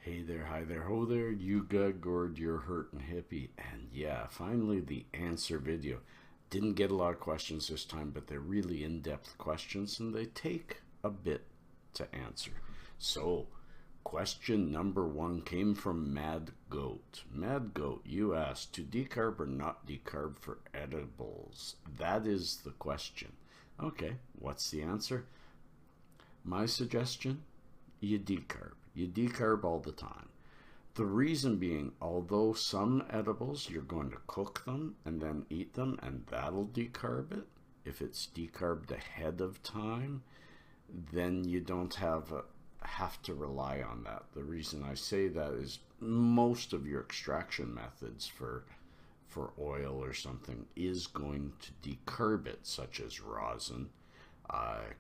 Hey there, hi there, ho there, you got gourd, you're hurtin' hippie. And yeah, finally the answer video. Didn't get a lot of questions this time, but they're really in-depth questions and they take a bit to answer. So, question number one came from Mad Goat. Mad Goat, you asked to decarb or not decarb for edibles. That is the question. Okay, what's the answer? My suggestion, you decarb. You decarb all the time. The reason being, although some edibles you're going to cook them and then eat them, and that'll decarb it, if it's decarbed ahead of time, then you don't have to rely on that. The reason I say that is most of your extraction methods for oil or something is going to decarb it, such as rosin,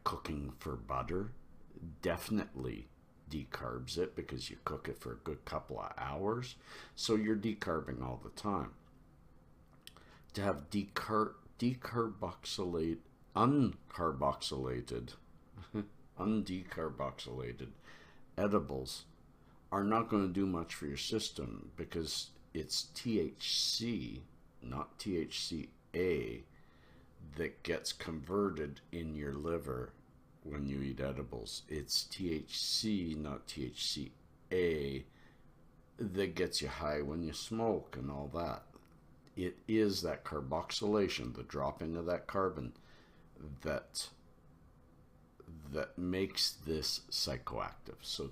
cooking for butter, definitely decarbs it because you cook it for a good couple of hours. So you're decarbing all the time. To have decarboxylate, uncarboxylated, undecarboxylated edibles are not going to do much for your system because it's THC, not THCA, that gets converted in your liver when you eat edibles. It's THC, not THCA, that gets you high when you smoke and all that. It is that carboxylation, the dropping of that carbon, that makes this psychoactive. So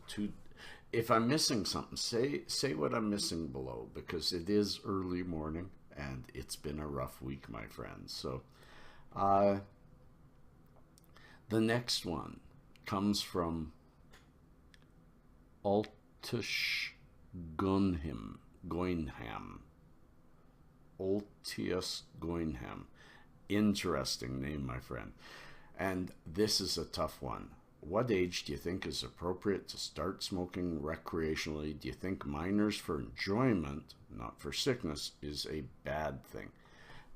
if I'm missing something, say what I'm missing below, because it is early morning and it's been a rough week, my friends. So the next one comes from Altish Gunham. Altius Goinham. Interesting name, my friend. And this is a tough one. What age do you think is appropriate to start smoking recreationally? Do you think minors for enjoyment, not for sickness, is a bad thing?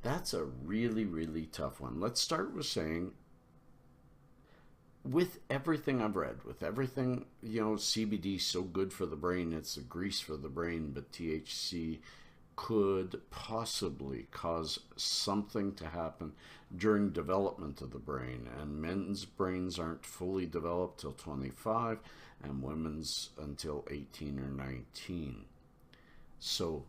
That's a really, really tough one. Let's start with saying, with everything I've read, with everything, CBD is so good for the brain, it's a grease for the brain, but THC could possibly cause something to happen during development of the brain. And men's brains aren't fully developed till 25 and women's until 18 or 19. So,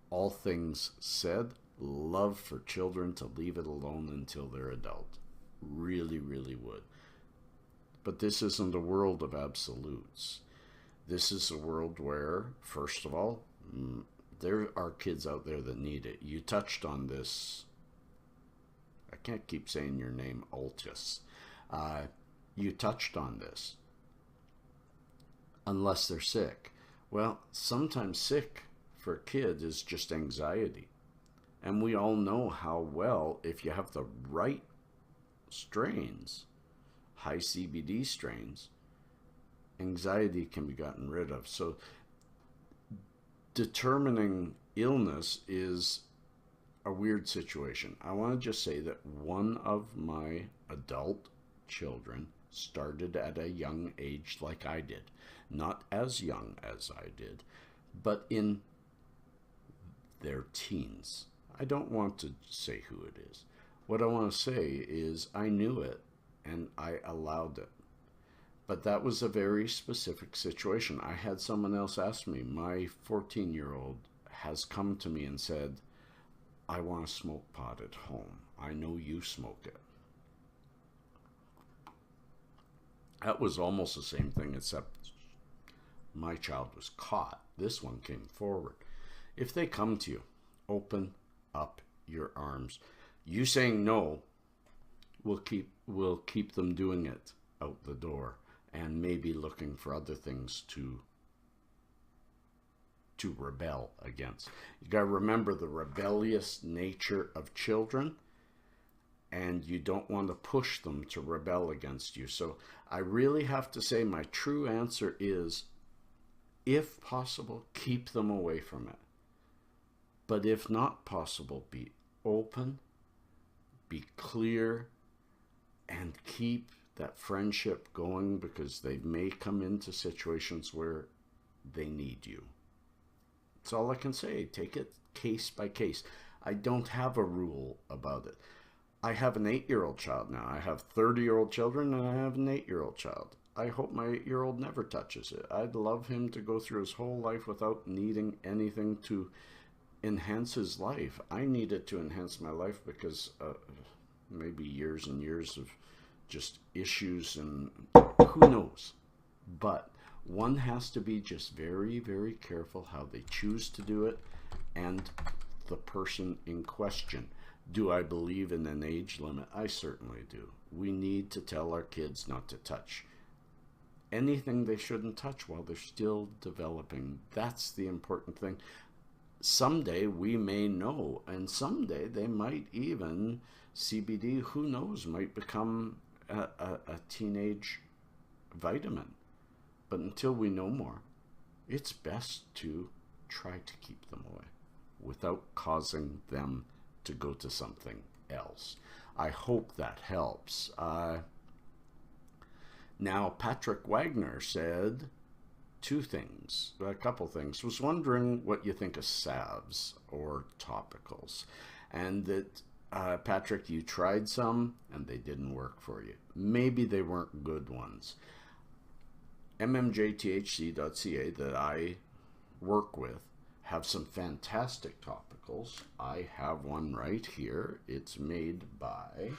all things said, love for children to leave it alone until they're adult. Really, really would. But this isn't a world of absolutes. This is a world where, first of all, there are kids out there that need it. You touched on this. I can't keep saying your name, Altius. You touched on this. Unless they're sick. Well, sometimes sick for a kid is just anxiety. And we all know how well, if you have the right strains, high CBD strains, anxiety can be gotten rid of. So determining illness is a weird situation. I want to just say that one of my adult children started at a young age like I did. Not as young as I did, but in their teens. I don't want to say who it is. What I want to say is I knew it and I allowed it. But that was a very specific situation. I had someone else ask me, my 14-year-old has come to me and said, I want to smoke pot at home. I know you smoke it. That was almost the same thing, except my child was caught. This one came forward. If they come to you, open up your arms. You saying no will keep them doing it out the door, and maybe looking for other things to rebel against. You got to remember the rebellious nature of children, and you don't want to push them to rebel against you. So I really have to say my true answer is, if possible, keep them away from it. But if not possible, be open, be clear, and keep that friendship going, because they may come into situations where they need you. That's all I can say. Take it case by case. I don't have a rule about it. I have an 8-year-old child now. I have 30-year-old children, and I have an 8-year-old child. I hope my 8-year-old never touches it. I'd love him to go through his whole life without needing anything to enhance his life. I need it to enhance my life because maybe years and years of just issues and who knows. But one has to be just very, very careful how they choose to do it and the person in question. Do I believe in an age limit? I certainly do. We need to tell our kids not to touch anything they shouldn't touch while they're still developing. That's the important thing. Someday we may know, and someday they might even, CBD, who knows, might become a teenage vitamin. But until we know more, it's best to try to keep them away without causing them to go to something else. I hope that helps. Now, Patrick Wagner said a couple things. Was wondering what you think of salves or topicals. And that, Patrick, you tried some and they didn't work for you. Maybe they weren't good ones. mmjthc.ca that I work with have some fantastic topicals. I have one right here. It's made by,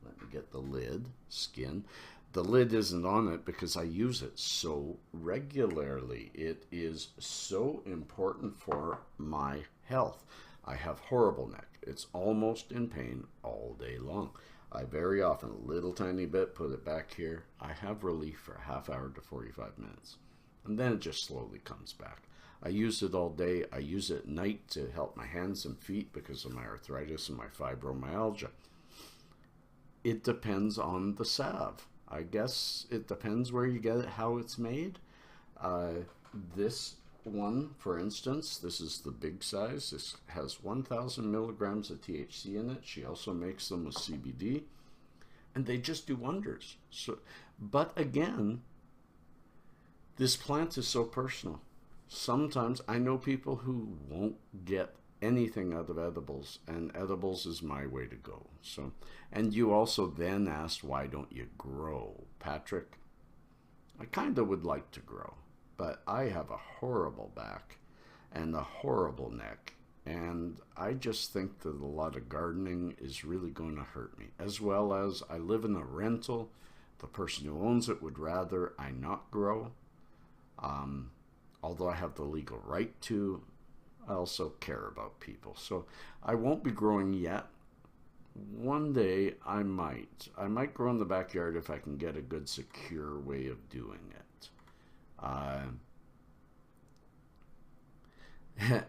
let me get the lid, Skin. The lid isn't on it because I use it so regularly. It is so important for my health. I have horrible neck. It's almost in pain all day long. I very often, a little tiny bit, put it back here. I have relief for a half hour to 45 minutes. And then it just slowly comes back. I use it all day. I use it at night to help my hands and feet because of my arthritis and my fibromyalgia. It depends on the salve. I guess it depends where you get it, how it's made. This one, for instance, this is the big size. This has 1,000 milligrams of THC in it. She also makes them with CBD, and they just do wonders. So, but again, this plant is so personal. Sometimes I know people who won't get anything out of edibles, and edibles is my way to go. So, and you also then asked, why don't you grow? Patrick, I kind of would like to grow, but I have a horrible back and a horrible neck, and I just think that a lot of gardening is really going to hurt me, as well as I live in a rental. The person who owns it would rather I not grow, although I have the legal right to. I also care about people, so I won't be growing yet. One day I might grow in the backyard if I can get a good secure way of doing it.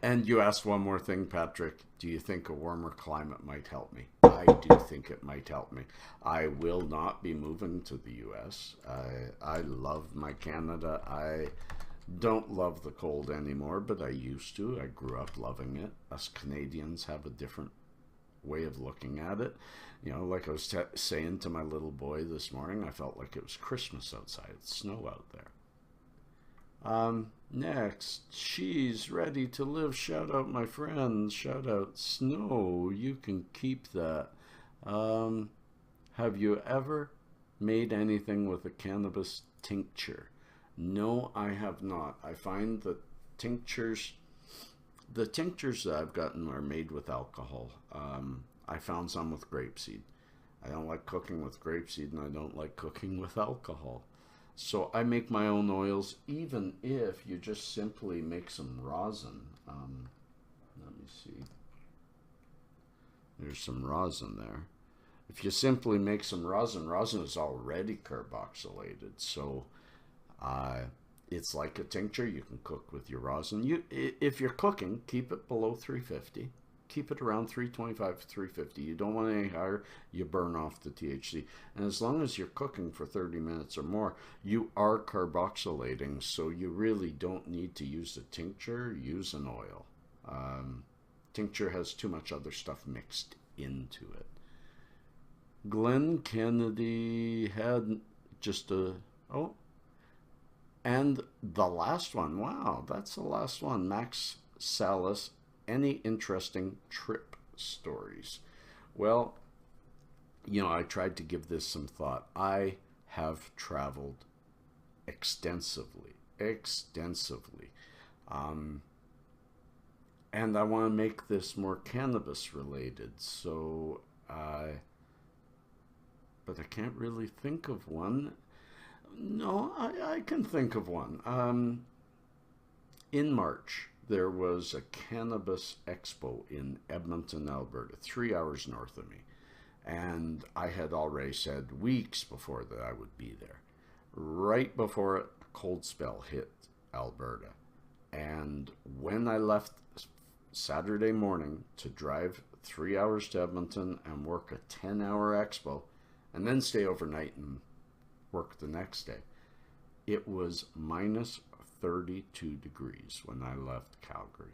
And you asked one more thing, Patrick. Do you think a warmer climate might help me? I do think it might help me. I will not be moving to the US. I love my Canada. I don't love the cold anymore, but I used to. I grew up loving it. Us Canadians have a different way of looking at it. You know, like I was saying to my little boy this morning, I felt like it was Christmas outside. It's snow out there. Next, she's ready to live. Shout out my friends. Shout out Snow. You can keep that. Have you ever made anything with a cannabis tincture? No, I have not. I find that the tinctures that I've gotten are made with alcohol. I found some with grapeseed. I don't like cooking with grapeseed, and I don't like cooking with alcohol. So I make my own oils, even if you just simply make some rosin. Let me see. There's some rosin there. If you simply make some rosin, rosin is already carboxylated, so it's like a tincture. You can cook with your rosin. If you're cooking, keep it below 350. Keep it around 325 to 350. You don't want any higher. You burn off the THC. And as long as you're cooking for 30 minutes or more, you are carboxylating, so you really don't need to use a tincture. Use an oil. Tincture has too much other stuff mixed into it. Glenn Kennedy had just a... Oh. And the last one, wow, that's the last one. Max Sallis, any interesting trip stories? Well, I tried to give this some thought. I have traveled extensively, extensively. Um, and I want to make this more cannabis related. So, but I can't really think of one. No, I can think of one. In March, there was a cannabis expo in Edmonton, Alberta, 3 hours north of me. And I had already said weeks before that I would be there. Right before a cold spell hit Alberta. And when I left Saturday morning to drive 3 hours to Edmonton and work a 10-hour expo and then stay overnight and work the next day, it was minus 32 degrees when I left Calgary.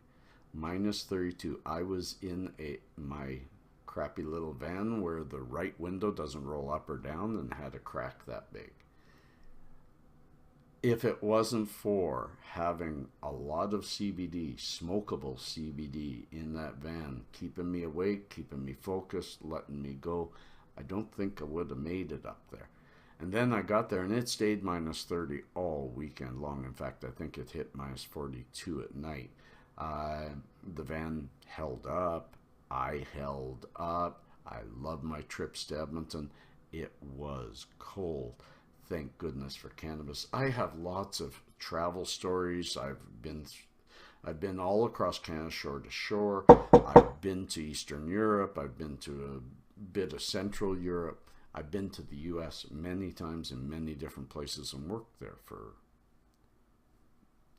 Minus 32. I was in my crappy little van where the right window doesn't roll up or down and had a crack that big. If it wasn't for having a lot of CBD, smokable CBD in that van, keeping me awake, keeping me focused, letting me go, I don't think I would have made it up there. And then I got there and it stayed minus 30 all weekend long. In fact, I think it hit minus 42 at night. The van held up. I held up. I loved my trips to Edmonton. It was cold. Thank goodness for cannabis. I have lots of travel stories. I've been all across Canada, shore to shore. I've been to Eastern Europe. I've been to a bit of Central Europe. I've been to the U.S. many times in many different places and worked there for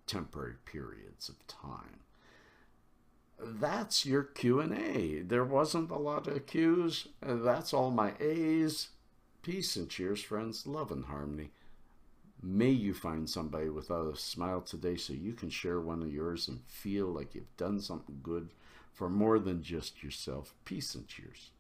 temporary periods of time. That's your Q&A. There wasn't a lot of Q's. That's all my A's. Peace and cheers, friends. Love and harmony. May you find somebody without a smile today so you can share one of yours and feel like you've done something good for more than just yourself. Peace and cheers.